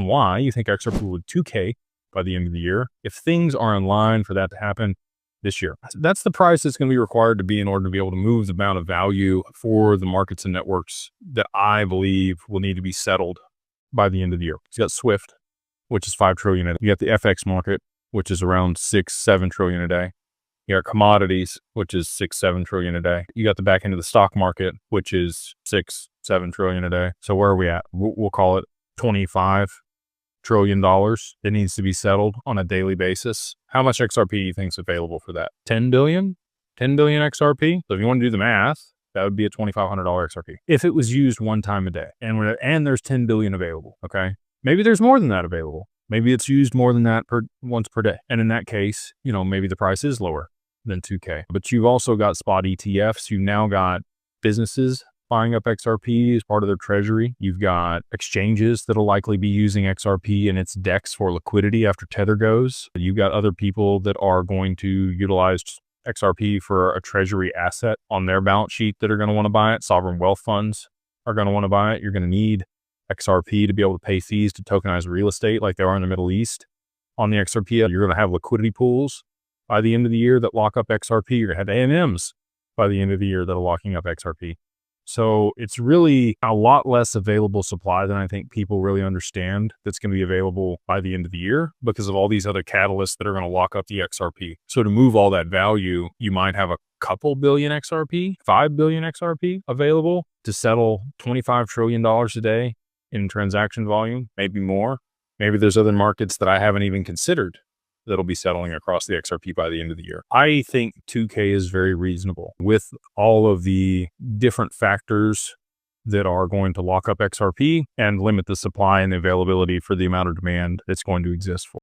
why you think XRP will 2K by the end of the year if things are in line for that to happen this year. That's the price that's going to be required to be in order to be able to move the amount of value for the markets and networks that I believe will need to be settled by the end of the year. You got Swift, which is 5 trillion a day. You got the FX market, which is around 6-7 trillion a day. You got commodities, which is 6-7 trillion a day. You got the back end of the stock market, which is 6-7 trillion a day. So where are we at? We'll call it $25 trillion that needs to be settled on a daily basis. How much XRP do you think is available for that? 10 billion? 10 billion XRP? So if you want to do the math, that would be a $2,500 XRP if it was used one time a day. And there's 10 billion available. Okay. Maybe there's more than that available. Maybe it's used more than that once per day. And in that case, maybe the price is lower than 2K. But you've also got spot ETFs. You've now got businesses buying up XRP as part of their treasury. You've got exchanges that'll likely be using XRP in its DEX for liquidity after Tether goes. You've got other people that are going to utilize XRP for a treasury asset on their balance sheet that are going to want to buy it. Sovereign wealth funds are going to want to buy it. You're going to need XRP to be able to pay fees to tokenize real estate like they are in the Middle East. On the XRP, you're going to have liquidity pools by the end of the year that lock up XRP. You're going to have AMMs by the end of the year that are locking up XRP. So it's really a lot less available supply than I think people really understand that's going to be available by the end of the year because of all these other catalysts that are going to lock up the XRP. So to move all that value, you might have a couple billion XRP, 5 billion XRP available to settle $25 trillion a day in transaction volume, maybe more. Maybe there's other markets that I haven't even considered that'll be settling across the XRP by the end of the year. I think 2K is very reasonable with all of the different factors that are going to lock up XRP and limit the supply and the availability for the amount of demand that's going to exist for.